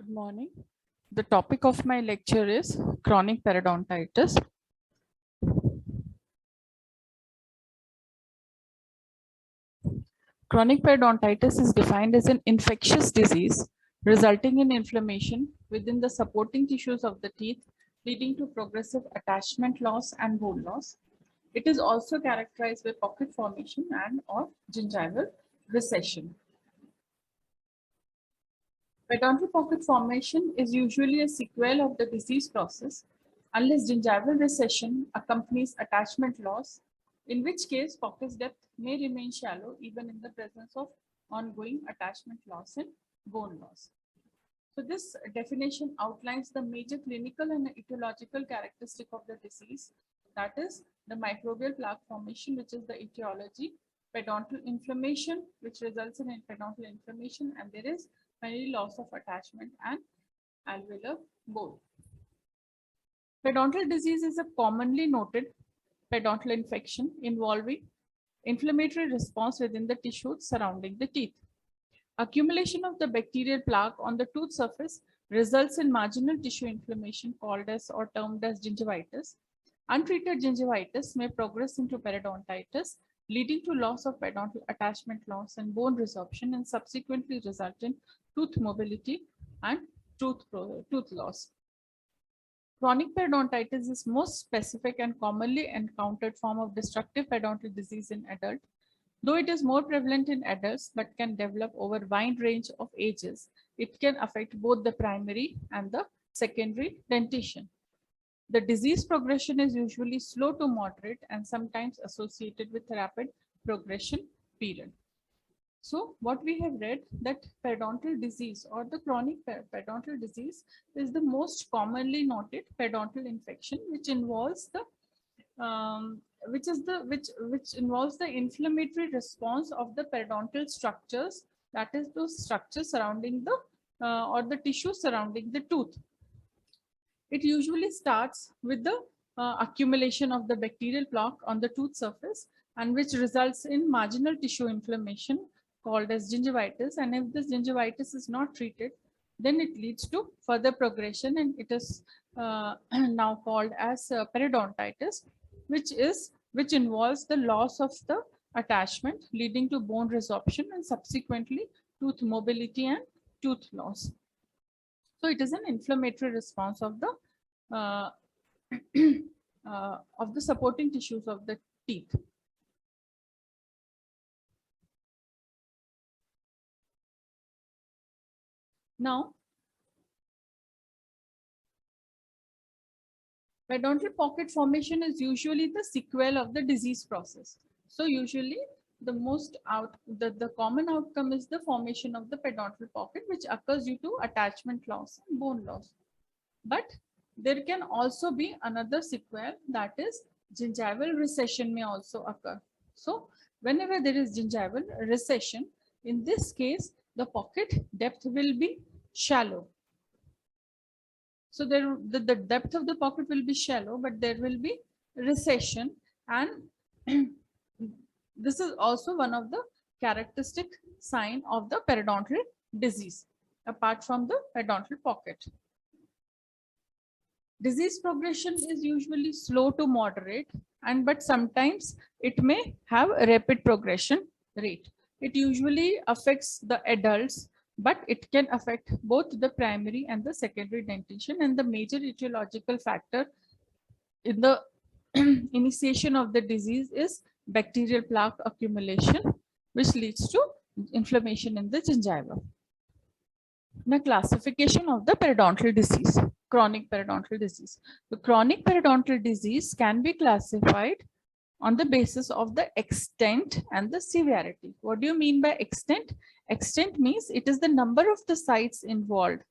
Good morning. The topic of my lecture is chronic periodontitis. Chronic periodontitis is defined as an infectious disease resulting in inflammation within the supporting tissues of the teeth, leading to progressive attachment loss and bone loss. It is also characterized by pocket formation and or gingival recession. Periodontal pocket formation is usually a sequel of the disease process unless gingival recession accompanies attachment loss, in which case pocket depth may remain shallow even in the presence of ongoing attachment loss and bone loss. So this definition outlines the major clinical and etiological characteristic of the disease, that is the microbial plaque formation, which is the etiology, periodontal inflammation, which results in periodontal inflammation, and there is finally loss of attachment and alveolar bone. Periodontal disease is a commonly noted periodontal infection involving inflammatory response within the tissues surrounding the teeth. Accumulation of the bacterial plaque on the tooth surface results in marginal tissue inflammation called as or termed as gingivitis. Untreated gingivitis may progress into periodontitis, leading to loss of periodontal attachment loss and bone resorption, and subsequently result in tooth mobility and tooth loss. Chronic periodontitis is most specific and commonly encountered form of destructive periodontal disease in adults. Though it is more prevalent in adults but can develop over a wide range of ages, it can affect both the primary and the secondary dentition. The disease progression is usually slow to moderate and sometimes associated with rapid progression period. So what we have read that periodontal disease or the chronic periodontal disease is the most commonly noted periodontal infection, which involves the which involves the inflammatory response of the periodontal structures, that is those structures surrounding the or the tissue surrounding the tooth. It usually starts with the accumulation of the bacterial plaque on the tooth surface, and which results in marginal tissue inflammation called as gingivitis. And if this gingivitis is not treated, then it leads to further progression, and it is now called as periodontitis, which involves the loss of the attachment, leading to bone resorption and subsequently tooth mobility and tooth loss. So it is an inflammatory response of the supporting tissues of the teeth. Now, periodontal pocket formation is usually the sequel of the disease process. So usually the common outcome is the formation of the periodontal pocket, which occurs due to attachment loss and bone loss. But there can also be another sequel, that is gingival recession may also occur. So whenever there is gingival recession, in this case, the pocket depth will be shallow. So the depth of the pocket will be shallow, but there will be recession, and this is also one of the characteristic sign of the periodontal disease, apart from the periodontal pocket. Disease progression is usually slow to moderate, but sometimes it may have a rapid progression rate. It usually affects the adults, but it can affect both the primary and the secondary dentition, and the major etiological factor in the initiation of the disease is bacterial plaque accumulation, which leads to inflammation in the gingiva. Now, classification of the periodontal disease, chronic periodontal disease. The chronic periodontal disease can be classified on the basis of the extent and the severity. What do you mean by extent? Extent means it is the number of the sites involved.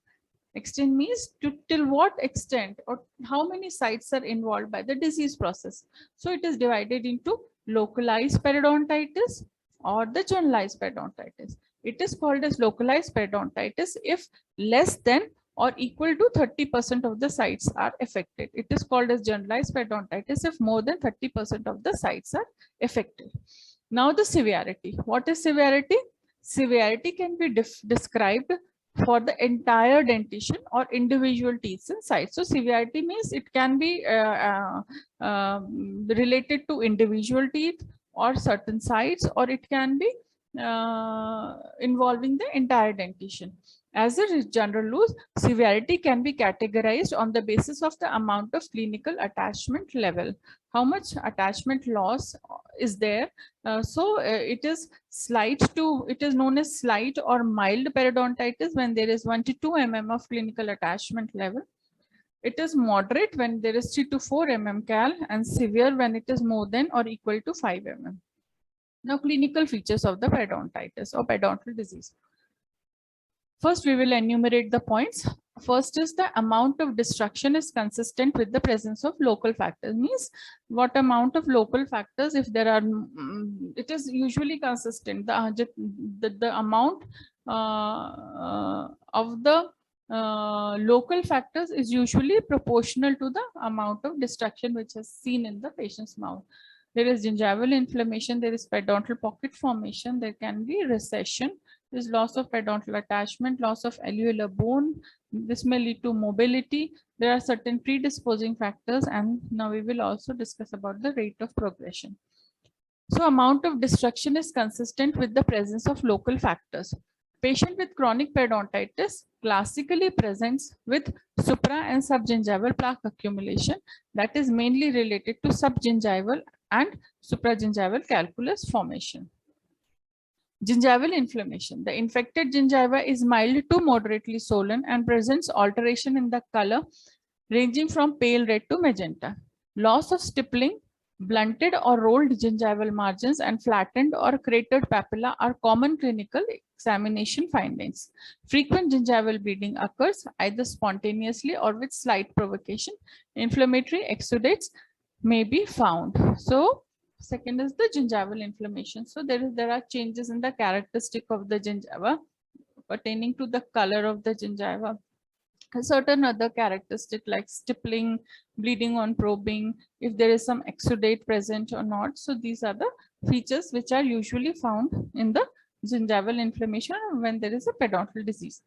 Extent means till what extent or how many sites are involved by the disease process. So it is divided into localized periodontitis or the generalized periodontitis. It is called as localized periodontitis if less than or equal to 30% of the sites are affected. It is called as generalized periodontitis if more than 30% of the sites are affected. Now the severity. What is severity? Severity can be described for the entire dentition or individual teeth and sites. So severity means it can be related to individual teeth or certain sites, or it can be involving the entire dentition. As a general rule, severity can be categorized on the basis of the amount of clinical attachment level. How much attachment loss is there? It is it is known as slight or mild periodontitis when there is 1 to 2 mm of clinical attachment level. It is moderate when there is 3 to 4 mm cal, and severe when it is more than or equal to 5 mm. Now, clinical features of the periodontitis or periodontal disease. First, we will enumerate the points. First is the amount of destruction is consistent with the presence of local factors. Means what amount of local factors, if there are, it is usually consistent. The amount of the local factors is usually proportional to the amount of destruction which is seen in the patient's mouth. There is gingival inflammation, there is periodontal pocket formation, there can be recession, there is loss of periodontal attachment, loss of alveolar bone. This may lead to mobility. There are certain predisposing factors, and now we will also discuss about the rate of progression. So amount of destruction is consistent with the presence of local factors. Patient with chronic periodontitis classically presents with supra and subgingival plaque accumulation that is mainly related to subgingival and supragingival calculus formation. Gingival inflammation. The infected gingiva is mild to moderately swollen and presents alteration in the color ranging from pale red to magenta. Loss of stippling, blunted or rolled gingival margins, and flattened or cratered papilla are common clinical examination findings. Frequent gingival bleeding occurs either spontaneously or with slight provocation. Inflammatory exudates may be found. So, second is the gingival inflammation. So there are changes in the characteristic of the gingiva pertaining to the color of the gingiva. A certain other characteristic like stippling, bleeding on probing, if there is some exudate present or not. So these are the features which are usually found in the gingival inflammation when there is a periodontal disease.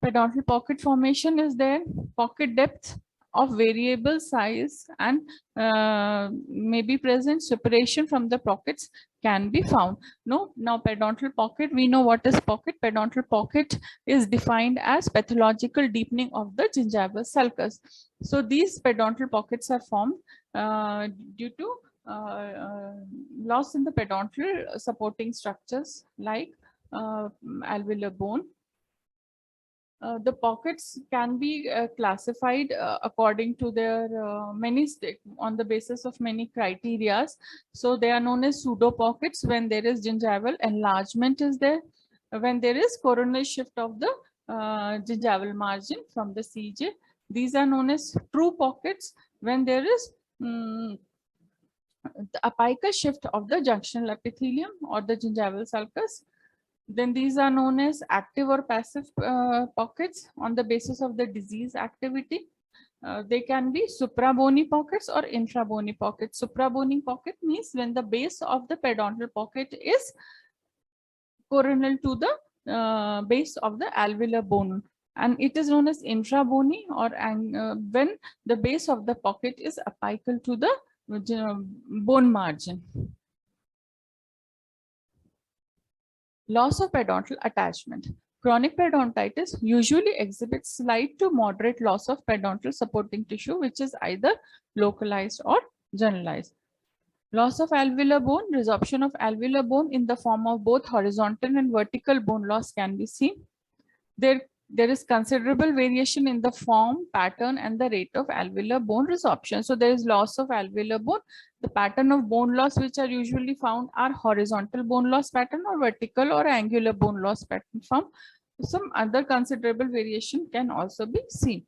Periodontal pocket formation is there, pocket depth of variable size and may be present. Separation from the pockets can be found. Now periodontal pocket, we know what is pocket. Periodontal pocket is defined as pathological deepening of the gingival sulcus. So these periodontal pockets are formed due to loss in the periodontal supporting structures like alveolar bone. The pockets can be classified according to their on the basis of many criteria. So they are known as pseudo pockets when there is gingival enlargement is there, when there is coronal shift of the gingival margin from the CJ. These are known as true pockets when there is the apical shift of the junctional epithelium or the gingival sulcus. Then these are known as active or passive pockets on the basis of the disease activity. They can be suprabony pockets or infrabony pockets. Suprabony pocket means when the base of the periodontal pocket is coronal to the base of the alveolar bone. And it is known as infrabony or when the base of the pocket is apical to the bone margin. Loss of periodontal attachment. Chronic periodontitis usually exhibits slight to moderate loss of periodontal supporting tissue, which is either localized or generalized. Loss of alveolar bone. Resorption of alveolar bone in the form of both horizontal and vertical bone loss can be seen. There is considerable variation in the form, pattern, and the rate of alveolar bone resorption. So there is loss of alveolar bone. The pattern of bone loss which are usually found are horizontal bone loss pattern or vertical or angular bone loss pattern form. Some other considerable variation can also be seen.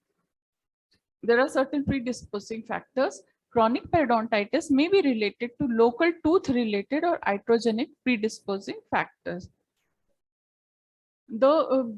There are certain predisposing factors. Chronic periodontitis may be related to local tooth related or iatrogenic predisposing factors. Though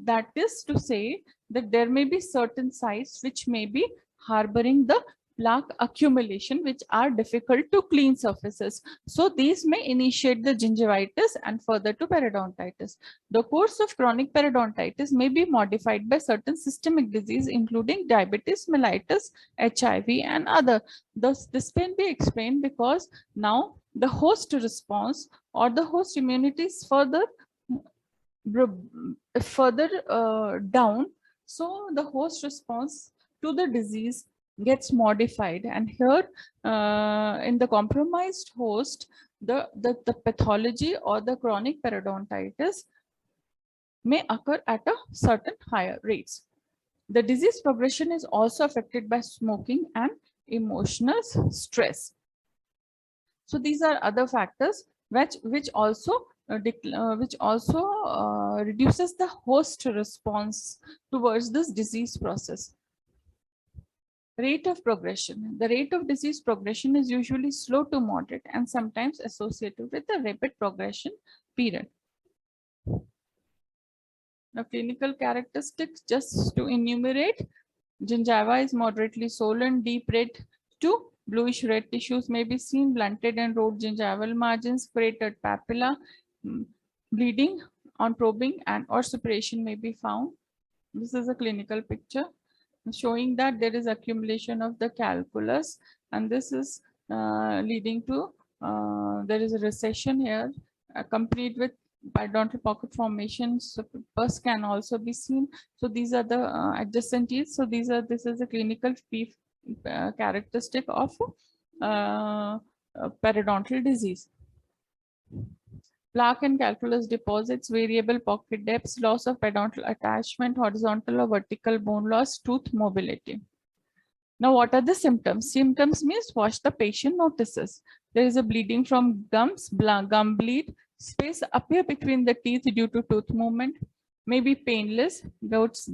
that is to say that there may be certain sites which may be harboring the plaque accumulation, which are difficult to clean surfaces. So these may initiate the gingivitis and further to periodontitis. The course of chronic periodontitis may be modified by certain systemic disease, including diabetes mellitus, HIV, and other. Thus, this can be explained because now the host response or the host immunity is further down. So the host response to the disease gets modified, and here in the compromised host, the pathology or the chronic periodontitis may occur at a certain higher rates. The disease progression is also affected by smoking and emotional stress. So these are other factors which also reduces the host response towards this disease process. Rate of progression. The rate of disease progression is usually slow to moderate and sometimes associated with a rapid progression period. Now, clinical characteristics, just to enumerate: gingiva is moderately swollen, deep red to bluish red tissues may be seen, blunted and rolled gingival margins, cratered papilla, bleeding on probing and or suppuration may be found. This is a clinical picture showing that there is accumulation of the calculus, and this is leading to there is a recession here accompanied with periodontal pocket formations. So pus can also be seen. So these are the adjacent teeth. So this is a clinical characteristic of periodontal disease. Plaque and calculus deposits, variable pocket depths, loss of periodontal attachment, horizontal or vertical bone loss, tooth mobility. Now, what are the symptoms? Symptoms means what the patient notices. There is a bleeding from gums, gum bleed, space appear between the teeth due to tooth movement, may be painless,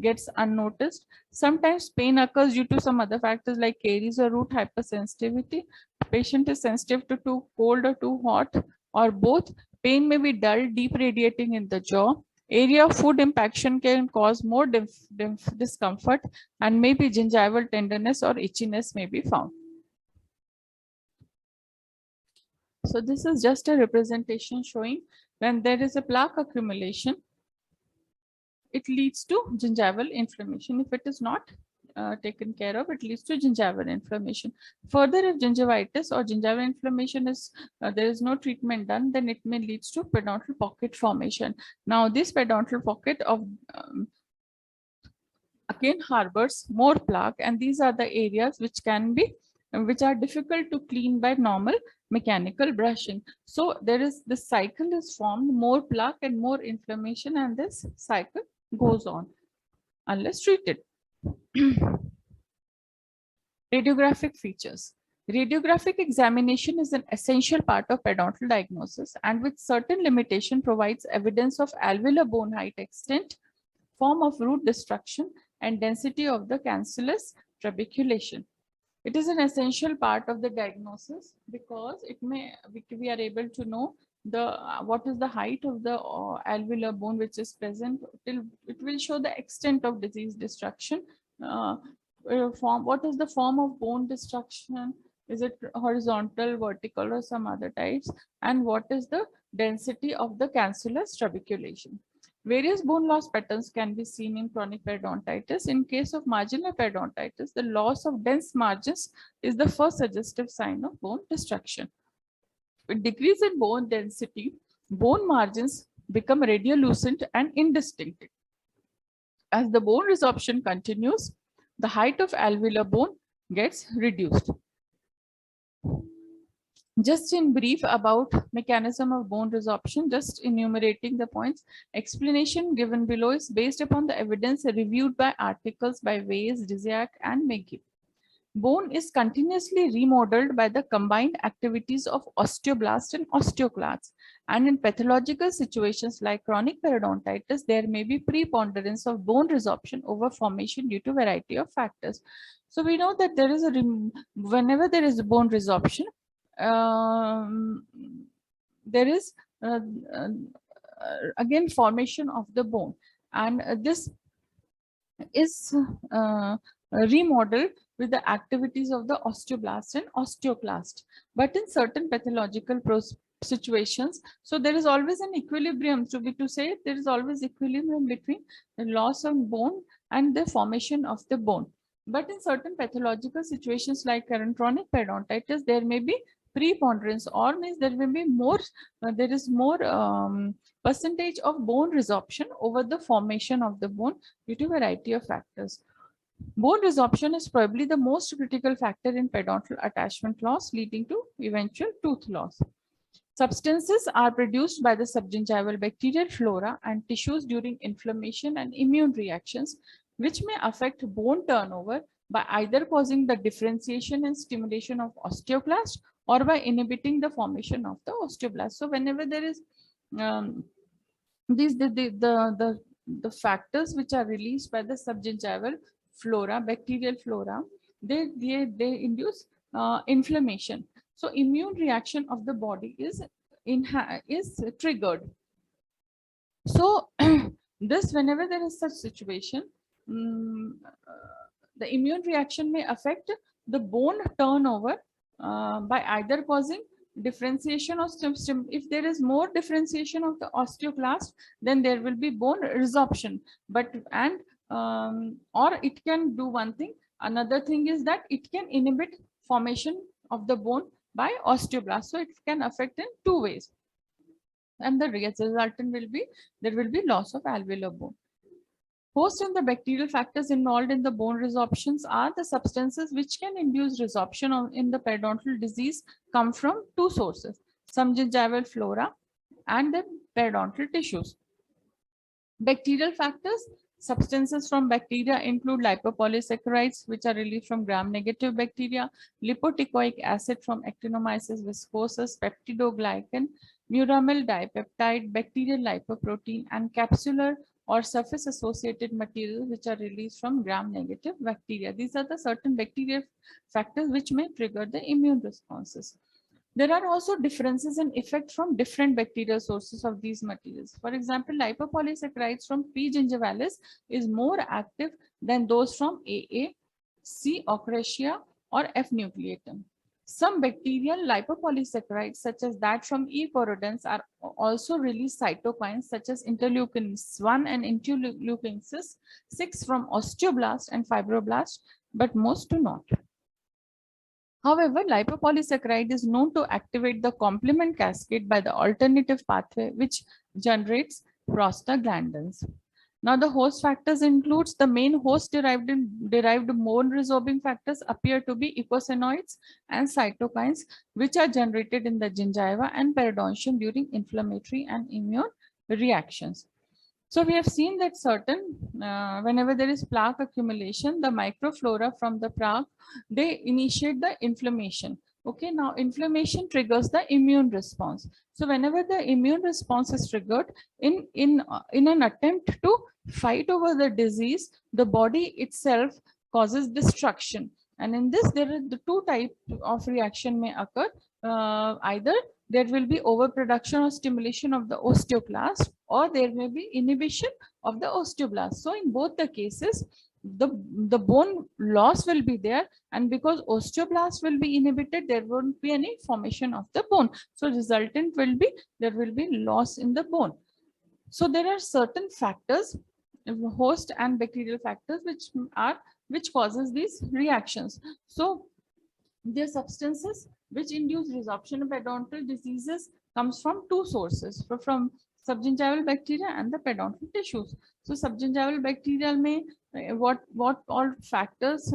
gets unnoticed. Sometimes pain occurs due to some other factors like caries or root hypersensitivity. Patient is sensitive to too cold or too hot or both. Pain may be dull, deep radiating in the jaw. Area of food impaction can cause more discomfort, and maybe gingival tenderness or itchiness may be found. So this is just a representation showing when there is a plaque accumulation, it leads to gingival inflammation. If it is not taken care of, it leads to gingival inflammation. Further, if gingivitis or gingival inflammation is there is no treatment done, then it may lead to periodontal pocket formation. Now, this periodontal pocket of again harbors more plaque, and these are the areas which are difficult to clean by normal mechanical brushing. So there is this cycle is formed, more plaque and more inflammation, and this cycle goes on unless treated. Radiographic features. Radiographic examination is an essential part of periodontal diagnosis, and with certain limitation provides evidence of alveolar bone height extent, form of root destruction, and density of the cancellous trabeculation. It is an essential part of the diagnosis because we are able to know what is the height of the alveolar bone which is present. It will show the extent of disease destruction. What is the form of bone destruction? Is it horizontal, vertical, or some other types? And what is the density of the cancellous trabeculation? Various bone loss patterns can be seen in chronic periodontitis. In case of marginal periodontitis, the loss of dense margins is the first suggestive sign of bone destruction. With decrease in bone density, bone margins become radiolucent and indistinct. As the bone resorption continues, the height of alveolar bone gets reduced. Just in brief about mechanism of bone resorption, just enumerating the points. Explanation given below is based upon the evidence reviewed by articles by Weiss, Disiak, and McGee. Bone is continuously remodeled by the combined activities of osteoblasts and osteoclasts. And in pathological situations like chronic periodontitis, there may be preponderance of bone resorption over formation due to variety of factors. So we know that there is whenever there is a bone resorption, there is again formation of the bone, and this is remodeled with the activities of the osteoblast and osteoclast. But in certain pathological situations, so there is always an equilibrium, to say there is always equilibrium between the loss of bone and the formation of the bone. But in certain pathological situations like chronic periodontitis, there may be preponderance, or means there may be more, there is more percentage of bone resorption over the formation of the bone due to a variety of factors. Bone resorption is probably the most critical factor in periodontal attachment loss, leading to eventual tooth loss. Substances are produced by the subgingival bacterial flora and tissues during inflammation and immune reactions, which may affect bone turnover by either causing the differentiation and stimulation of osteoclast or by inhibiting the formation of the osteoblast. So whenever there is these the factors which are released by the subgingival flora, bacterial flora, they induce inflammation. So immune reaction of the body is triggered. So this, whenever there is such situation, the immune reaction may affect the bone turnover by either causing differentiation or if there is more differentiation of the osteoclast, then there will be bone resorption. But or it can do one thing. Another thing is that it can inhibit formation of the bone by osteoblast. So it can affect in two ways. And the resultant will be, there will be loss of alveolar bone. Host and the bacterial factors involved in the bone resorptions are the substances which can induce resorption in the periodontal disease come from two sources, subgingival flora and the periodontal tissues. Bacterial factors, substances from bacteria include lipopolysaccharides, which are released from gram-negative bacteria, lipoticoic acid from Actinomyces viscosus, peptidoglycan, muramyl dipeptide, bacterial lipoprotein, and capsular or surface associated materials which are released from gram-negative bacteria. These are the certain bacterial factors which may trigger the immune responses. There are also differences in effect from different bacterial sources of these materials. For example, lipopolysaccharides from P. gingivalis is more active than those from AA, C. ochracia, or F. nucleatum. Some bacterial lipopolysaccharides, such as that from E. corrodens, are also release cytokines such as interleukin-1 and interleukin-6 from osteoblast and fibroblast, but most do not. However, lipopolysaccharide is known to activate the complement cascade by the alternative pathway, which generates prostaglandins. Now, the host factors includes the main host-derived bone resorbing factors appear to be eicosanoids and cytokines, which are generated in the gingiva and periodontium during inflammatory and immune reactions. So we have seen that certain, whenever there is plaque accumulation, the microflora from the plaque, they initiate the inflammation. Okay, now inflammation triggers the immune response. So whenever the immune response is triggered, in an attempt to fight over the disease, the body itself causes destruction. And in this, there are the two types of reaction may occur. Either there will be overproduction or stimulation of the osteoclast, or there may be inhibition of the osteoblast. So in both the cases, the bone loss will be there, and because osteoblast will be inhibited, there won't be any formation of the bone. So resultant will be, there will be loss in the bone. So there are certain factors, host and bacterial factors, which causes these reactions. So the substances which induce resorption of periodontal diseases comes from two sources, from subgingival bacteria and the periodontal tissues. So subgingival bacteria may, what all factors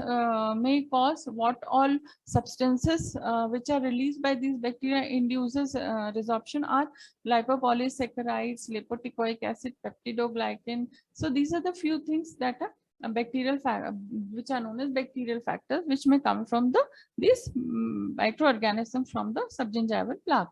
may cause, what all substances which are released by these bacteria induces resorption are lipopolysaccharides, lipoticoic acid, peptidoglycan. So these are the few things that are bacterial which are known as bacterial factors, which may come from these microorganisms from the subgingival plaque.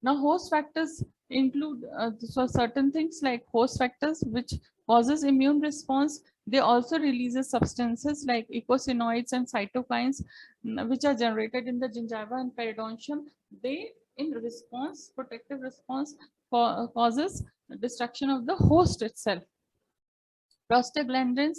Now, host factors include so certain things like host factors which causes immune response. They also releases substances like eicosanoids and cytokines, which are generated in the gingiva and periodontium. They, in response, protective response, causes destruction of the host itself. Prostaglandins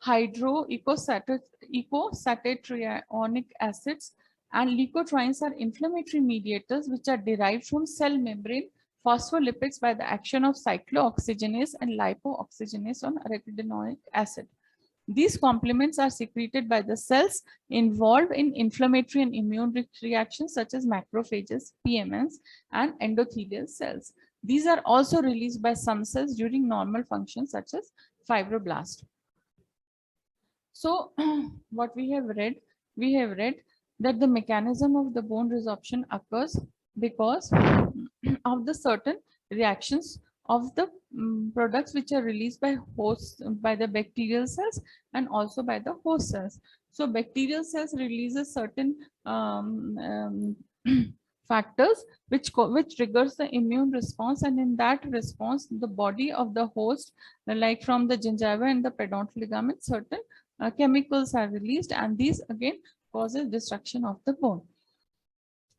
ecosatatrionic acids and leukotrienes are inflammatory mediators which are derived from cell membrane phospholipids by the action of cyclooxygenase and lipooxygenase on arachidonic acid. These complements are secreted by the cells involved in inflammatory and immune reactions such as macrophages, PMNs, and endothelial cells. These are also released by some cells during normal functions such as fibroblast. So what we have read that the mechanism of the bone resorption occurs because of the certain reactions of the products which are released by by the bacterial cells and also by the host cells. So bacterial cells releases certain factors which triggers the immune response, and in that response the body of the host, like from the gingiva and the periodontal ligament, certain chemicals are released, and these again causes destruction of the bone.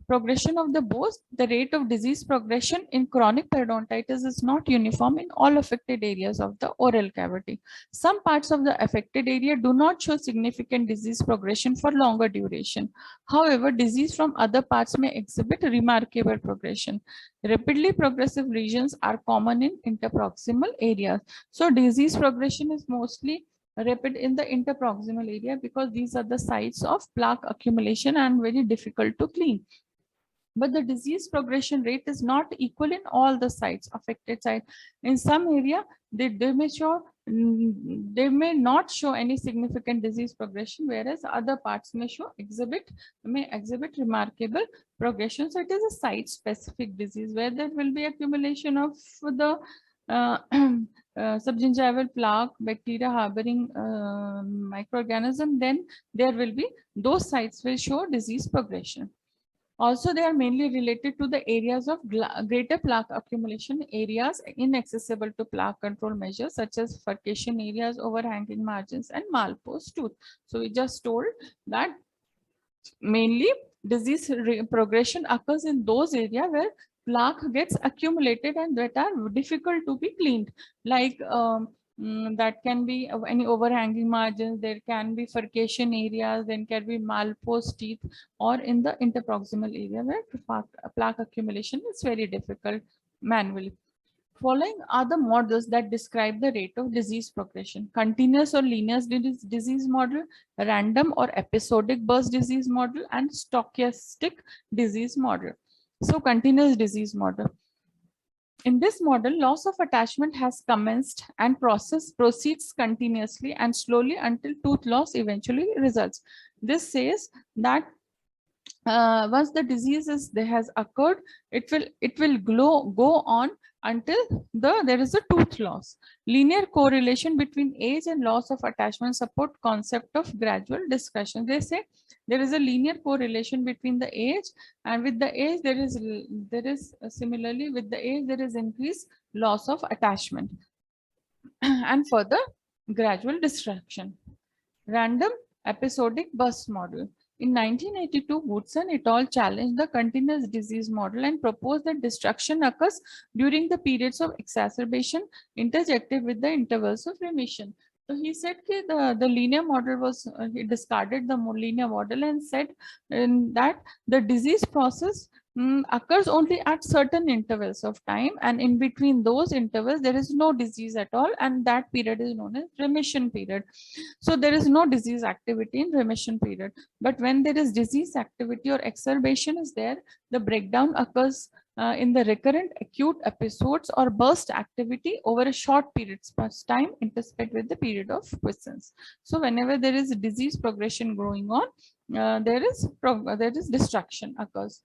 Progression of the bone, the rate of disease progression in chronic periodontitis is not uniform in all affected areas of the oral cavity. Some parts of the affected area do not show significant disease progression for longer duration. However, disease from other parts may exhibit remarkable progression. Rapidly progressive lesions are common in interproximal areas. So disease progression is mostly rapid in the interproximal area because these are the sites of plaque accumulation and very difficult to clean. But the disease progression rate is not equal in all the sites, affected sites. In some area, they may not show any significant disease progression, whereas other parts may exhibit remarkable progression. So it is a site-specific disease where there will be accumulation of the subgingival plaque, bacteria harboring microorganism. Then there will be those sites will show disease progression. Also, they are mainly related to the areas of greater plaque accumulation, areas inaccessible to plaque control measures such as furcation areas, overhanging margins, and malpose tooth. So we just told that mainly disease progression occurs in those areas where plaque gets accumulated and that are difficult to be cleaned, like that can be any overhanging margins, there can be furcation areas, then can be malpose teeth, or in the interproximal area where plaque accumulation is very difficult manually. Following are the models that describe the rate of disease progression: continuous or linear disease model, random or episodic burst disease model, and stochastic disease model. So continuous disease model. In this model, loss of attachment has commenced and process proceeds continuously and slowly until tooth loss eventually results. This says that once the disease has occurred, it will go on until there is a tooth loss. Linear correlation between age and loss of attachment support concept of gradual discussion. They say there is a linear correlation between the age, and with the age there is similarly with the age there is increased loss of attachment and further gradual destruction. Random episodic burst model. In 1982, Woodson et al. Challenged the continuous disease model and proposed that destruction occurs during the periods of exacerbation interjected with the intervals of remission. So he said that the linear model was, he discarded the linear model and said that the disease process occurs only at certain intervals of time, and in between those intervals there is no disease at all, and that period is known as remission period. So there is no disease activity in remission period. But when there is disease activity or exacerbation is there, the breakdown occurs in the recurrent acute episodes or burst activity over a short period of time interspersed with the period of quiescence. So whenever there is disease progression going on, there is destruction occurs.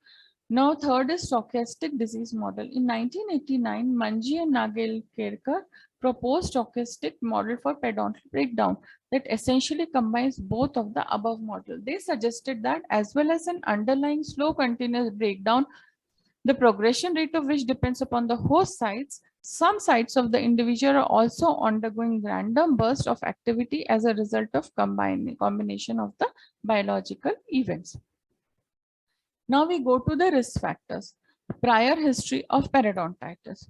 Now, third is stochastic disease model. In 1989, Manji and Nagelkerker proposed stochastic model for periodontal breakdown that essentially combines both of the above model. They suggested that as well as an underlying slow continuous breakdown, the progression rate of which depends upon the host sites, some sites of the individual are also undergoing random burst of activity as a result of combination of the biological events. Now we go to the risk factors. Prior history of periodontitis.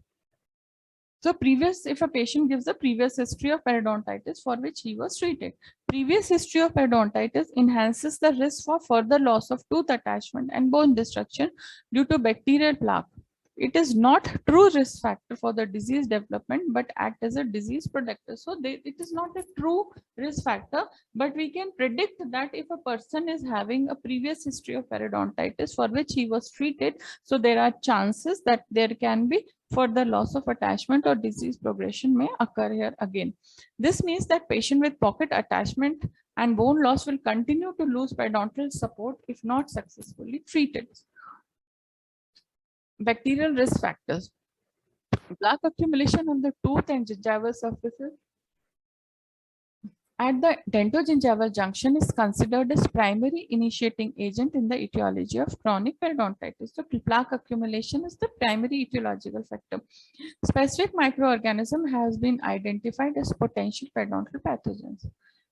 So if a patient gives a previous history of periodontitis for which he was treated, previous history of periodontitis enhances the risk for further loss of tooth attachment and bone destruction due to bacterial plaque. It is not true risk factor for the disease development, but act as a disease protector. So it is not a true risk factor, but we can predict that if a person is having a previous history of periodontitis for which he was treated, so there are chances that there can be further loss of attachment or disease progression may occur here again. This means that patient with pocket attachment and bone loss will continue to lose periodontal support if not successfully treated. Bacterial risk factors. Plaque accumulation on the tooth and gingival surfaces at the dentogingival junction is considered as primary initiating agent in the etiology of chronic periodontitis. So plaque accumulation is the primary etiological factor. Specific microorganism has been identified as potential periodontal pathogens.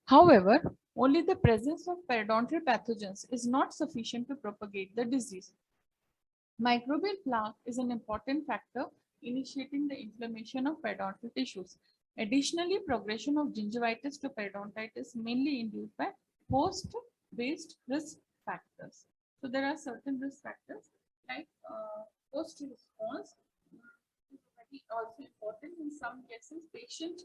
However, only the presence of periodontal pathogens is not sufficient to propagate the disease. Microbial plaque is an important factor initiating the inflammation of periodontal tissues. Additionally, progression of gingivitis to periodontitis mainly induced by host-based risk factors. So there are certain risk factors like host response is very also important. In some cases, patient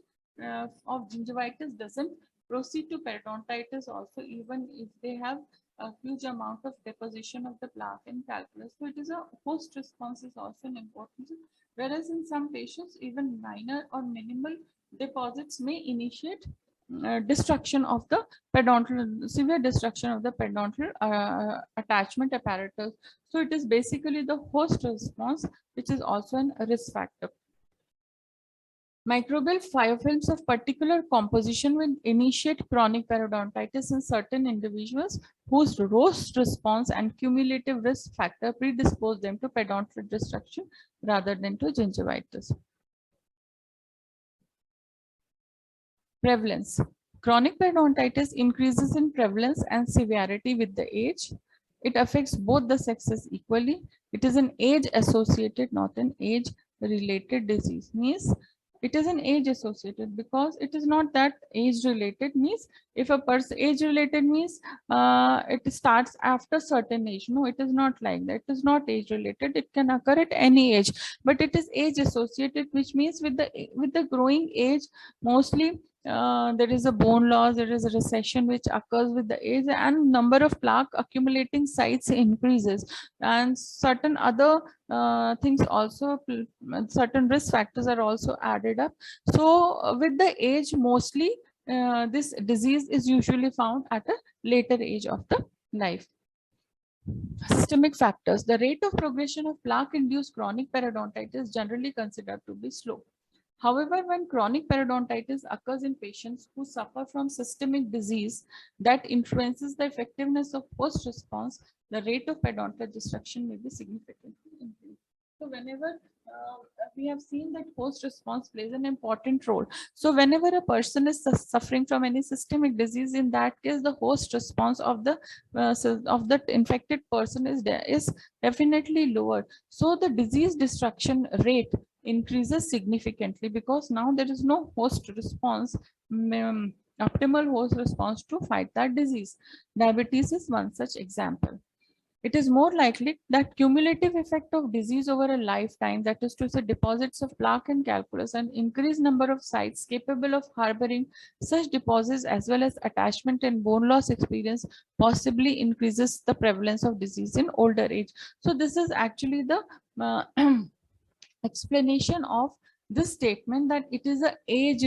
of gingivitis doesn't proceed to periodontitis also, even if they have a huge amount of deposition of the plaque and calculus. So it is a host response is also an important, whereas in some patients, even minor or minimal deposits may initiate destruction of the periodontal, severe destruction of the periodontal attachment apparatus. So it is basically the host response, which is also a risk factor. Microbial biofilms of particular composition will initiate chronic periodontitis in certain individuals whose host response and cumulative risk factor predispose them to periodontal destruction rather than to gingivitis. Prevalence. Chronic periodontitis increases in prevalence and severity with the age. It affects both the sexes equally. It is an age-associated, not an age-related disease. Means it is an age-associated because it is not that age-related. Means if a person age-related means it starts after certain age. No, it is not like that. It is not age-related. It can occur at any age, but it is age-associated, which means with the growing age, mostly there is a bone loss, there is a recession which occurs with the age, and number of plaque accumulating sites increases, and certain other things also, certain risk factors are also added up. So with the age, mostly this disease is usually found at a later age of the life. Systemic factors. The rate of progression of plaque-induced chronic periodontitis is generally considered to be slow. However, when chronic periodontitis occurs in patients who suffer from systemic disease that influences the effectiveness of host response, the rate of periodontal destruction may be significantly increased. So whenever we have seen that host response plays an important role. So whenever a person is suffering from any systemic disease, in that case, the host response of the infected person is definitely lower. So the disease destruction rate increases significantly because now there is no host response, optimal host response to fight that disease. Diabetes is one such example. It is more likely that cumulative effect of disease over a lifetime, that is to say deposits of plaque and calculus, and increased number of sites capable of harboring such deposits as well as attachment and bone loss experience possibly increases the prevalence of disease in older age. So this is actually the explanation of this statement that it is a age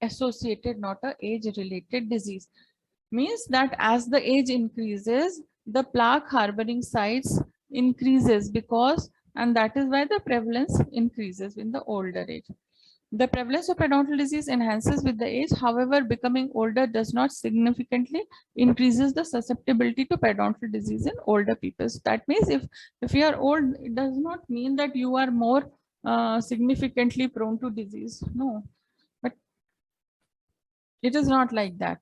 associated, not a age related disease. Means that as the age increases, the plaque harboring sites increases because, and that is why the prevalence increases in the older age. The prevalence of periodontal disease enhances with the age. However, becoming older does not significantly increases the susceptibility to periodontal disease in older people. So that means if you are old, it does not mean that you are more significantly prone to disease. No, but it is not like that.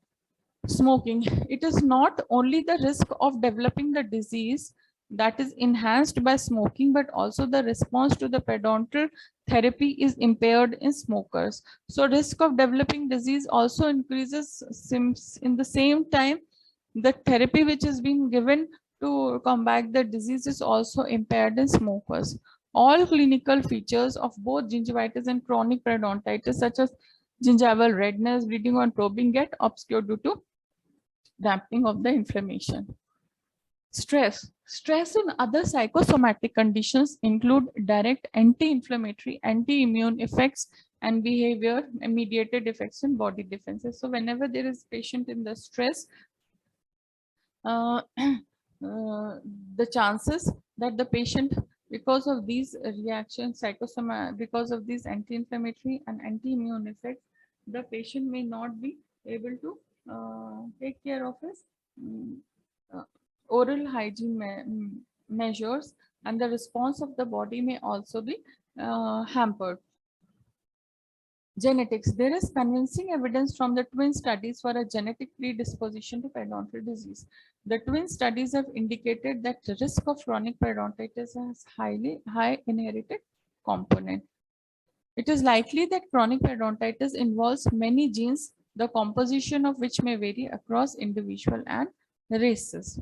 Smoking. It is not only the risk of developing the disease that is enhanced by smoking, but also the response to the periodontal therapy is impaired in smokers. So risk of developing disease also increases in the same time. The therapy which is being given to combat the disease is also impaired in smokers. All clinical features of both gingivitis and chronic periodontitis, such as gingival redness, bleeding on probing, get obscured due to dampening of the inflammation. Stress in other psychosomatic conditions include direct anti-inflammatory, anti-immune effects and behavior mediated effects in body defenses. So whenever there is patient in the stress, the chances that the patient, because of these reactions, because of these anti-inflammatory and anti-immune effects, the patient may not be able to take care of his uh, oral hygiene measures, and the response of the body may also be hampered. Genetics. There is convincing evidence from the twin studies for a genetic predisposition to periodontal disease. The twin studies have indicated that the risk of chronic periodontitis has high inherited component. It is likely that chronic periodontitis involves many genes, the composition of which may vary across individual and races.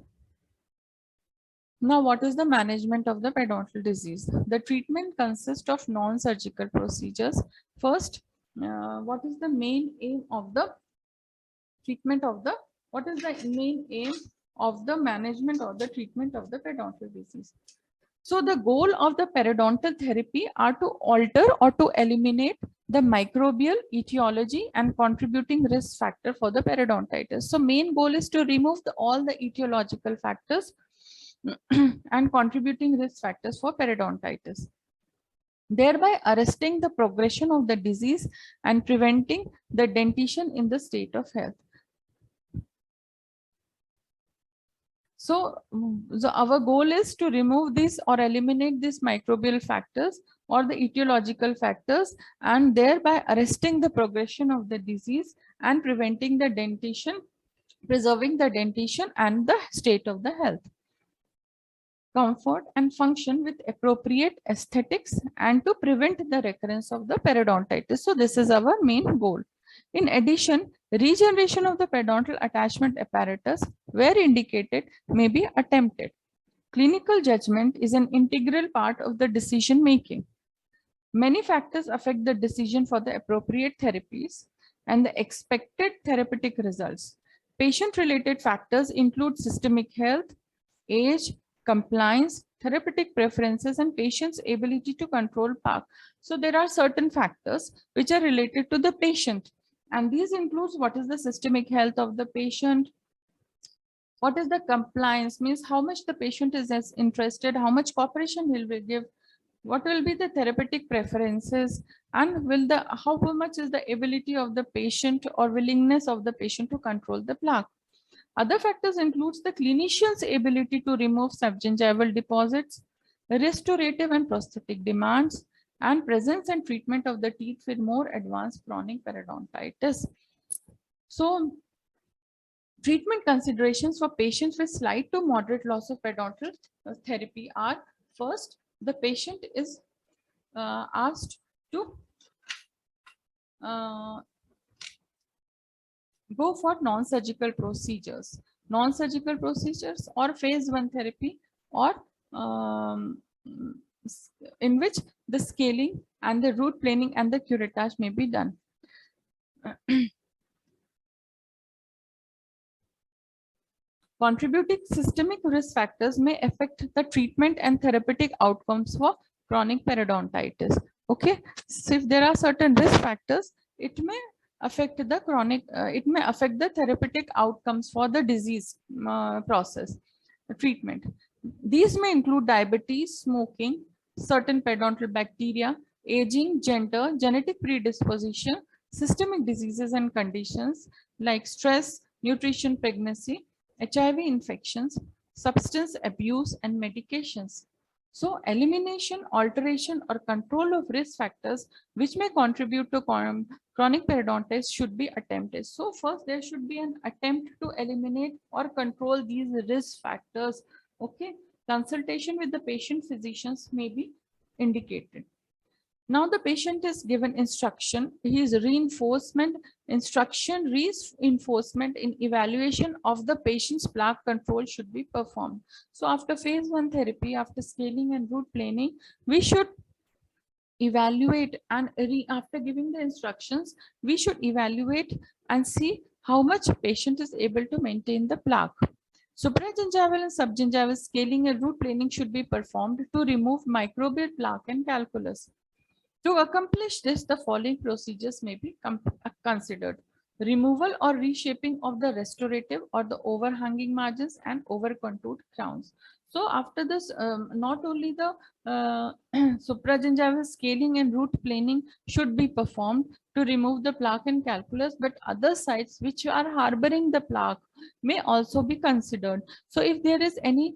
Now, what is the management of the periodontal disease? The treatment consists of non-surgical procedures. First, what is the main aim of the treatment of the, what is the main aim of the management or the treatment of the periodontal disease? So the goal of the periodontal therapy are to alter or to eliminate the microbial etiology and contributing risk factor for the periodontitis. So main goal is to remove all the etiological factors and contributing risk factors for periodontitis, thereby arresting the progression of the disease and preventing the dentition in the state of health. So our goal is to remove these or eliminate these microbial factors or the etiological factors, and thereby arresting the progression of the disease and preventing the dentition, preserving the dentition and the state of the health. Comfort and function with appropriate aesthetics and to prevent the recurrence of the periodontitis. So this is our main goal. In addition, regeneration of the periodontal attachment apparatus, where indicated, may be attempted. Clinical judgment is an integral part of the decision making. Many factors affect the decision for the appropriate therapies and the expected therapeutic results. Patient-related factors include systemic health, age, compliance, therapeutic preferences, and patient's ability to control plaque. So there are certain factors which are related to the patient, and these includes what is the systemic health of the patient, what is the compliance, means how much the patient is as interested, how much cooperation he will give, what will be the therapeutic preferences, and will the how much is the ability of the patient or willingness of the patient to control the plaque. Other factors includes the clinician's ability to remove subgingival deposits, restorative and prosthetic demands, and presence and treatment of the teeth with more advanced chronic periodontitis. So, treatment considerations for patients with slight to moderate loss of periodontal therapy are: first, the patient is asked to go for non-surgical procedures. Non-surgical procedures or phase 1 therapy, or in which the scaling and the root planing and the curettage may be done. Contributing systemic risk factors may affect the treatment and therapeutic outcomes for chronic periodontitis. Okay, so if there are certain risk factors, it may affect the chronic, it may affect the therapeutic outcomes for the disease process, treatment. These may include diabetes, smoking, certain periodontal bacteria, aging, gender, genetic predisposition, systemic diseases and conditions like stress, nutrition, pregnancy, HIV infections, substance abuse, and medications. So elimination, alteration, or control of risk factors which may contribute to chronic periodontitis should be attempted. So first there should be an attempt to eliminate or control these risk factors. Okay, Consultation with the patient physicians may be indicated. Now the patient is given instruction, his reinforcement, reinforcement in evaluation of the patient's plaque control should be performed. So after phase 1 therapy, after scaling and root planing, we should evaluate and after giving the instructions, we should evaluate and see how much patient is able to maintain the plaque. Supragingival and subgingival scaling and root planing should be performed to remove microbial plaque and calculus. To accomplish this, the following procedures may be considered. Removal or reshaping of the restorative or the overhanging margins and over-contoured crowns. So after this, not only the supragingival scaling and root planing should be performed to remove the plaque and calculus, but other sites which are harboring the plaque may also be considered. So if there is any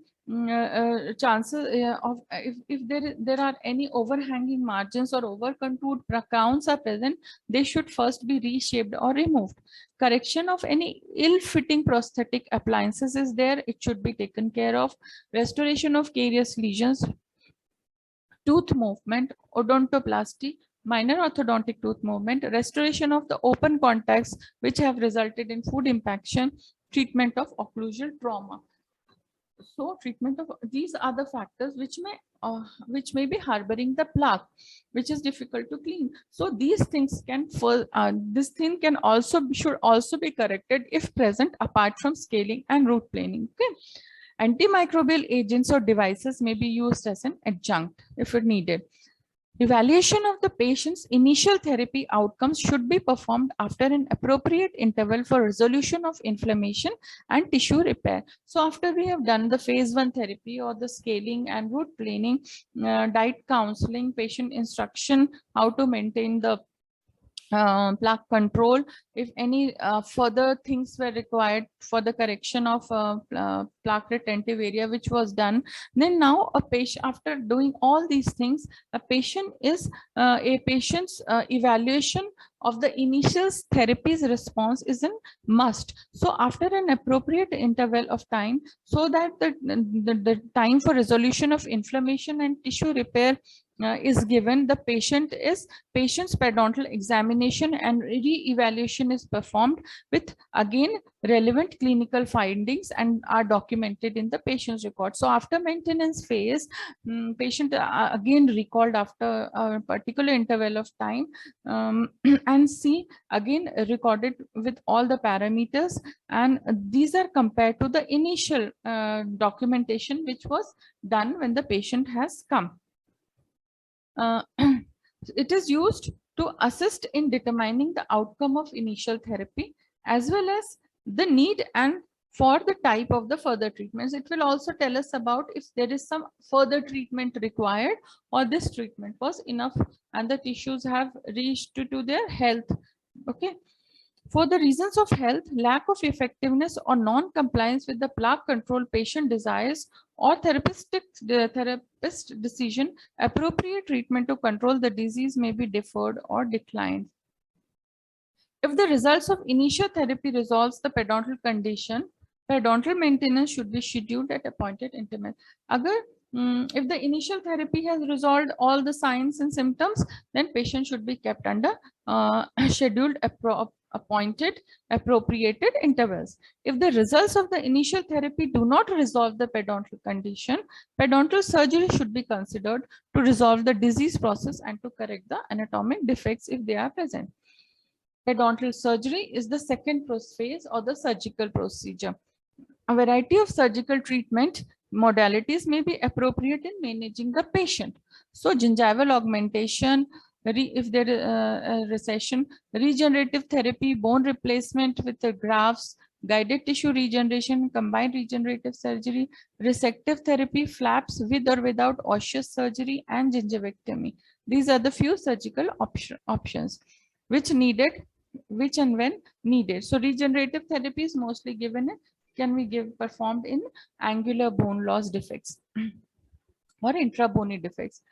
chances of if there are any overhanging margins or over contoured crowns are present, they should first be reshaped or removed. Correction of any ill-fitting prosthetic appliances is there, it should be taken care of. Restoration of carious lesions, tooth movement, odontoplasty, minor orthodontic tooth movement, restoration of the open contacts which have resulted in food impaction, treatment of occlusal trauma. So treatment of these are the factors which may be harboring the plaque, which is difficult to clean. So these things can this thing can also should also be corrected if present apart from scaling and root planing. Okay. Antimicrobial agents or devices may be used as an adjunct if it needed. Evaluation of the patient's initial therapy outcomes should be performed after an appropriate interval for resolution of inflammation and tissue repair. So after we have done the phase 1 therapy or the scaling and root planing, diet counseling, patient instruction, how to maintain the plaque control, if any further things were required for the correction of plaque retentive area which was done, then now a patient, after doing all these things, a patient's evaluation of the initial therapy's response is a must. So after an appropriate interval of time, so that the time for resolution of inflammation and tissue repair is given, the patient's periodontal examination and re-evaluation is performed with again relevant clinical findings and are documented in the patient's record. So after maintenance phase, patient again recalled after a particular interval of time and see again recorded with all the parameters, and these are compared to the initial documentation which was done when the patient has come. It is used to assist in determining the outcome of initial therapy as well as the need and for the type of the further treatments. It will also tell us about if there is some further treatment required or this treatment was enough and the tissues have reached to their health. Okay. For the reasons of health, lack of effectiveness or non-compliance with the plaque control patient desires or therapist decision, appropriate treatment to control the disease may be deferred or declined. If the results of initial therapy resolves the periodontal condition, periodontal maintenance should be scheduled at appointed intervals. If the initial therapy has resolved all the signs and symptoms, then patient should be kept under scheduled appointed appropriated intervals. If the results of the initial therapy do not resolve the periodontal condition, periodontal surgery should be considered to resolve the disease process and to correct the anatomic defects if they are present. Periodontal surgery is the second phase or the surgical procedure. A variety of surgical treatment modalities may be appropriate in managing the patient. So gingival augmentation, if there is recession, regenerative therapy, bone replacement with the grafts, guided tissue regeneration, combined regenerative surgery, resective therapy, flaps with or without osseous surgery, and gingivectomy. These are the few surgical options which and when needed. So regenerative therapy is mostly given performed in angular bone loss defects or intrabony defects.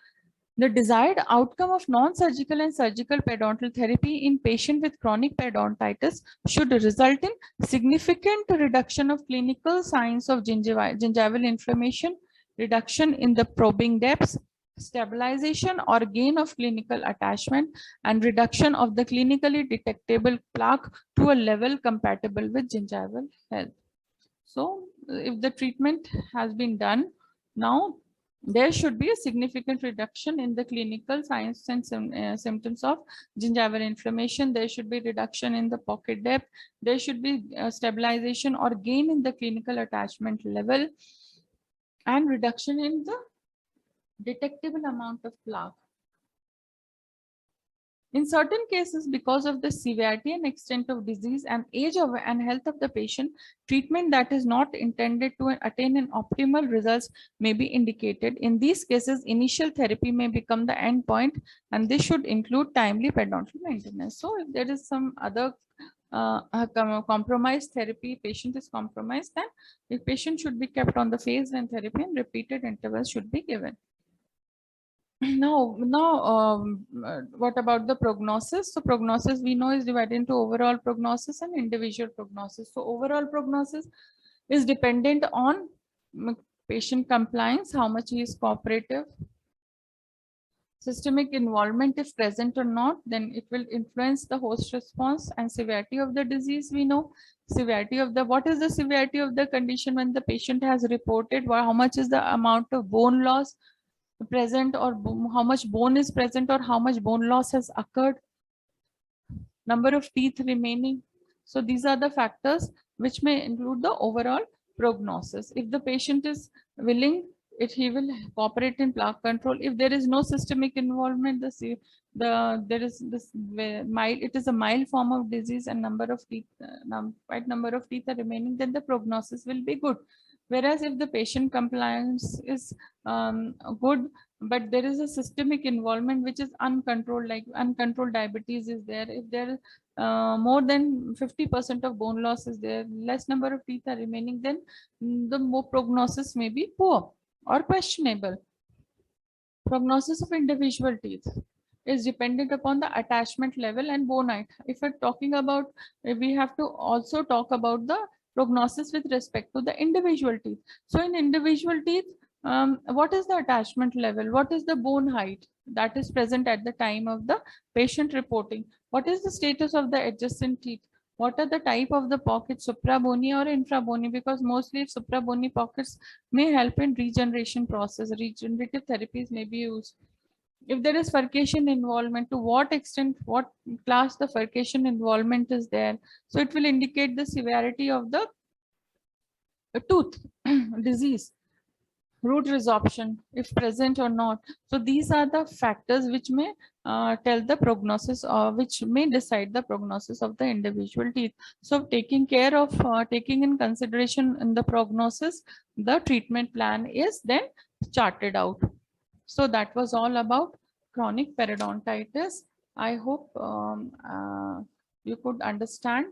The desired outcome of non-surgical and surgical periodontal therapy in patient with chronic periodontitis should result in significant reduction of clinical signs of gingival inflammation, reduction in the probing depths, stabilization or gain of clinical attachment, and reduction of the clinically detectable plaque to a level compatible with gingival health. So if the treatment has been done, now there should be a significant reduction in the clinical signs and symptoms of gingival inflammation. There should be reduction in the pocket depth. There should be stabilization or gain in the clinical attachment level, and reduction in the detectable amount of plaque. In certain cases, because of the severity and extent of disease and age of and health of the patient, treatment that is not intended to attain an optimal results may be indicated. In these cases, initial therapy may become the end point, and this should include timely periodontal maintenance. So if there is some other compromised therapy, patient is compromised, then the patient should be kept on the phase and therapy, and repeated intervals should be given. What about the prognosis? So prognosis we know is divided into overall prognosis and individual prognosis. So overall prognosis is dependent on patient compliance, how much he is cooperative, systemic involvement if present or not, then it will influence the host response, and severity of the disease. We know severity of the, what is the severity of the condition when the patient has reported, how much is the amount of bone loss present, or how much bone is present, or how much bone loss has occurred, number of teeth remaining. So these are the factors which may include the overall prognosis. If the patient is willing, he will cooperate in plaque control. If there is no systemic involvement, there is this mild, it is a mild form of disease, and number of teeth, quite number of teeth are remaining, then the prognosis will be good. Whereas if the patient compliance is good, but there is a systemic involvement which is uncontrolled, like uncontrolled diabetes is there, if there more than 50% of bone loss is there, less number of teeth are remaining, then the more prognosis may be poor or questionable. Prognosis of individual teeth is dependent upon the attachment level and bone height. If we're talking about, we have to also talk about the prognosis with respect to the individual teeth. So in individual teeth, what is the attachment level? What is the bone height that is present at the time of the patient reporting? What is the status of the adjacent teeth? What are the type of the pockets, supra-bony or infra-bony? Because mostly supra-bony pockets may help in regeneration process. Regenerative therapies may be used. If there is furcation involvement, to what extent, what class the furcation involvement is there. So it will indicate the severity of the tooth disease. Root resorption, if present or not. So these are the factors which may tell the prognosis, or which may decide the prognosis of the individual teeth. So taking care of, taking in consideration in the prognosis, the treatment plan is then charted out. So that was all about chronic periodontitis. I hope you could understand